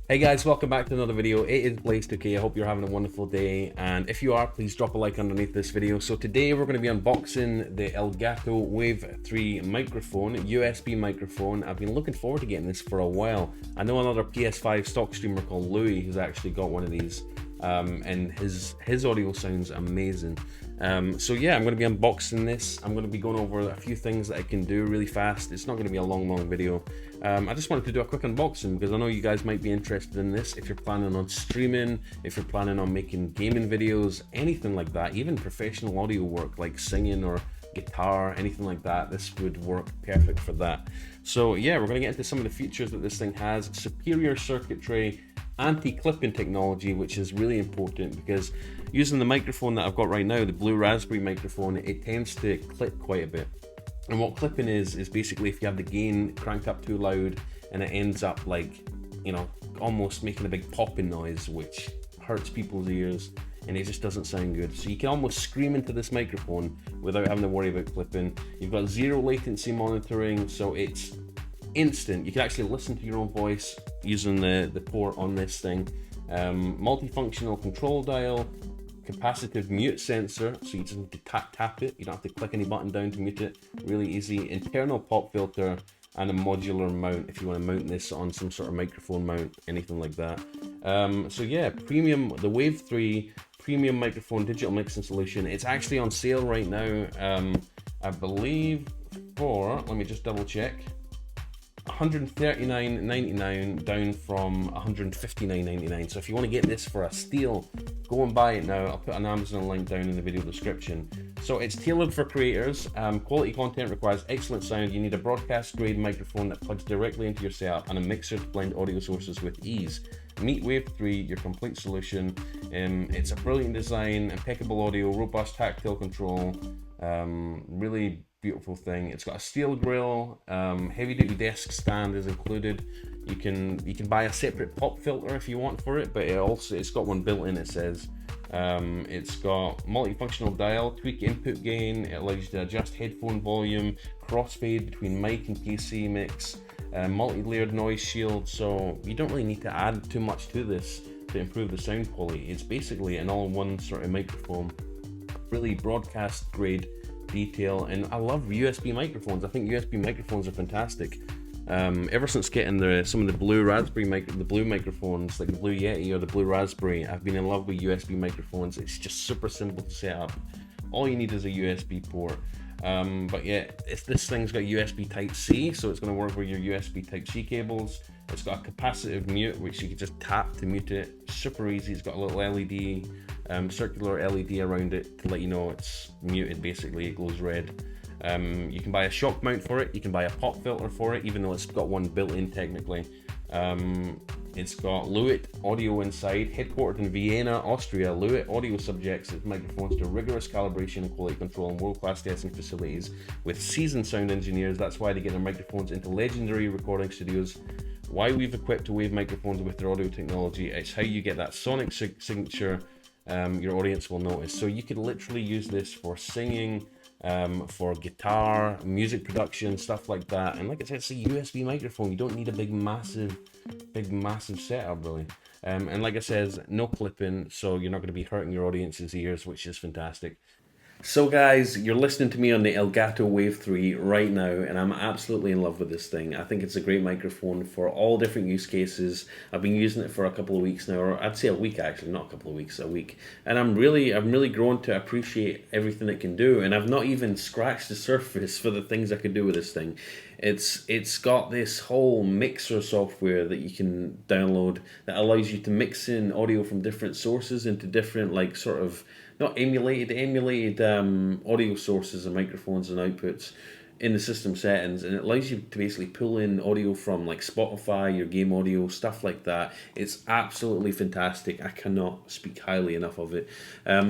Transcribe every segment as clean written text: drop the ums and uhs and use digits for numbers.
Hey guys, welcome back to another video. It is Blaze2K. I hope you're having a wonderful day, and if you are, please drop a like underneath this video. So today we're going to be unboxing the Elgato Wave 3 microphone, USB microphone. I've been looking forward to getting this for a while. I know another PS5 stock streamer called Louis who's actually got one of these, and his audio sounds amazing. So yeah, I'm going to be unboxing this. I'm going to be going over a few things that I can do really fast. It's not going to be a long video. I just wanted to do a quick unboxing because I know you guys might be interested in this. If you're planning on streaming, if you're planning on making gaming videos, anything like that, even professional audio work like singing or guitar, anything like that, this would work perfect for that. So yeah, we're going to get into some of the features that this thing has. Superior circuitry, anti-clipping technology, which is really important because using the microphone that I've got right now, the Blue Raspberry microphone, it tends to clip quite a bit. And what clipping is basically if you have the gain cranked up too loud and it ends up like, you know, almost making a big popping noise, which hurts people's ears and it just doesn't sound good. So you can almost scream into this microphone without having to worry about clipping. You've got zero latency monitoring, so it's instant. You can actually listen to your own voice using the port on this thing. Multifunctional control dial, capacitive mute sensor, so you just need to tap it. You don't have to click any button down to mute it. Really easy. Internal pop filter and a modular mount if you want to mount this on some sort of microphone mount, anything like that. So yeah, the Wave 3 premium microphone digital mixing solution. It's actually on sale right now. I believe for, let me just double check, $139.99 down from $159.99. So if you want to get this for a steal, go and buy it now. I'll put an Amazon link down in the video description. So it's tailored for creators. Quality content requires excellent sound. You need a broadcast grade microphone that plugs directly into your setup and a mixer to blend audio sources with ease. Meet Wave 3, your complete solution. It's a brilliant design, impeccable audio, robust tactile control, really beautiful thing. It's got a steel grill, heavy duty desk stand is included. You can buy a separate pop filter if you want for it, but it's got one built in, it says. It's got multifunctional dial, tweak input gain, it allows you to adjust headphone volume, crossfade between mic and PC mix, multi-layered noise shield, so you don't really need to add too much to this to improve the sound quality. It's basically an all-in-one sort of microphone, really broadcast grade detail, and I love USB microphones. I think USB microphones are fantastic. Ever since getting some of the Blue Raspberry the Blue microphones, like the Blue Yeti or the Blue Raspberry, I've been in love with USB microphones. It's just super simple to set up. All you need is a USB port. But yeah, this thing's got USB Type-C, so it's going to work with your USB Type-C cables. It's got a capacitive mute, which you can just tap to mute it. Super easy. It's got a little LED, circular LED around it to let you know it's muted. Basically, it glows red. You can buy a shock mount for it. You can buy a pop filter for it, even though it's got one built in technically. It's got Lewitt audio inside. Headquartered in Vienna, Austria, Lewitt Audio subjects its microphones to rigorous calibration and quality control in world-class testing facilities with seasoned sound engineers. That's why they get their microphones into legendary recording studios. Why we've equipped Wave microphones with their audio technology. It's how you get that sonic signature your audience will notice. So you could literally use this for singing, for guitar, music production, stuff like that. And like I said, it's a USB microphone. You don't need a big massive setup really. And like I said, no clipping, so you're not going to be hurting your audience's ears, which is fantastic. So guys, you're listening to me on the Elgato Wave 3 right now, and I'm absolutely in love with this thing. I think it's a great microphone for all different use cases. I've been using it for a couple of weeks now, or I'd say a week actually, not a couple of weeks, a week. And I'm really grown to appreciate everything it can do, and I've not even scratched the surface for the things I could do with this thing. It's got this whole mixer software that you can download that allows you to mix in audio from different sources into different, like, sort of not emulated audio sources and microphones and outputs in the system settings, and it allows you to basically pull in audio from like Spotify, your game audio, stuff like that. It's absolutely fantastic. I cannot speak highly enough of it.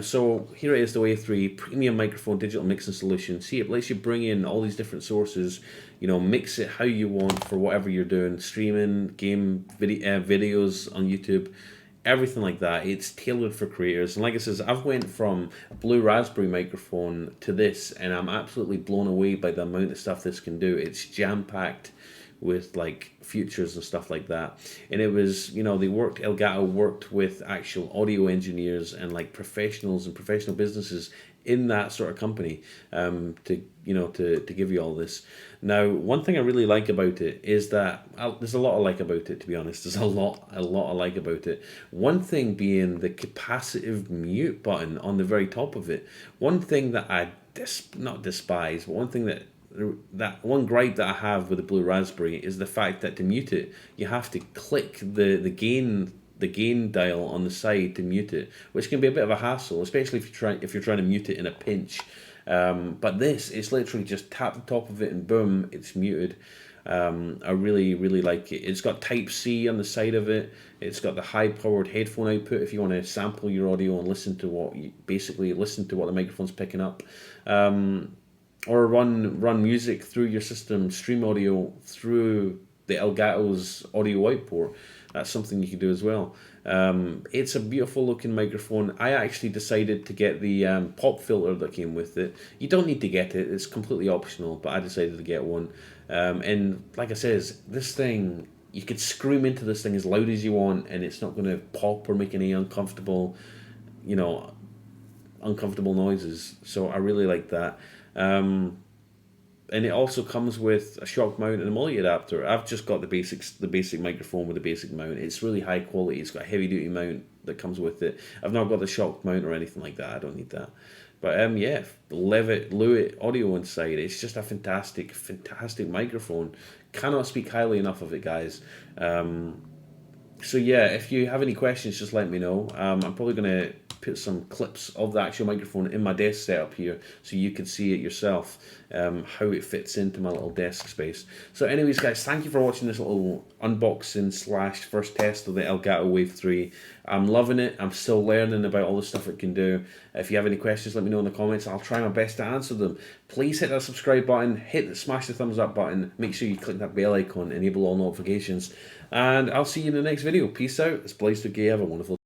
So here it is, the Wave 3 premium microphone digital mixing solution. See, it lets you bring in all these different sources, you know, mix it how you want for whatever you're doing, streaming, game videos on YouTube, everything like that. It's tailored for creators. And like I says, I've went from a Blue Raspberry microphone to this, and I'm absolutely blown away by the amount of stuff this can do. It's jam-packed with like futures and stuff like that. And it was, you know, Elgato worked with actual audio engineers and like professionals and professional businesses in that sort of company, to, you know, to give you all this. Now, one thing I really like about it is that there's a lot I like about it, to be honest. There's a lot I like about it. One thing being the capacitive mute button on the very top of it. One thing that I not despise, but one thing that one gripe that I have with the Blue Raspberry is the fact that to mute it, you have to click the gain dial on the side to mute it, which can be a bit of a hassle, especially if you're trying to mute it in a pinch. But this, it's literally just tap the top of it and boom, it's muted. I really like it. It's got Type C on the side of it. It's got the high powered headphone output if you want to sample your audio and basically listen to what the microphone's picking up. Or run music through your system, stream audio through the Elgato's audio output. That's something you can do as well. It's a beautiful looking microphone. I actually decided to get the pop filter that came with it. You don't need to get it, it's completely optional, but I decided to get one. And like I says, this thing, you could scream into this thing as loud as you want and it's not going to pop or make any uncomfortable noises. So I really like that. And it also comes with a shock mount and a multi adapter. I've just got the basic microphone with the basic mount. It's really high quality. It's got a heavy duty mount that comes with it. I've not got the shock mount or anything like that. I don't need that. But yeah, Lewitt audio inside. It's just a fantastic microphone. Cannot speak highly enough of it, guys. So yeah, if you have any questions, just let me know. I'm probably gonna put some clips of the actual microphone in my desk setup here so you can see it yourself, how it fits into my little desk space. So anyways guys, thank you for watching this little unboxing / first test of the Elgato Wave 3. I'm loving it. I'm still learning about all the stuff it can do. If you have any questions, let me know in the comments. I'll try my best to answer them. Please hit that subscribe button, smash the thumbs up button, make sure you click that bell icon, enable all notifications, and I'll see you in the next video. Peace out. It's Blaze2K. Have a wonderful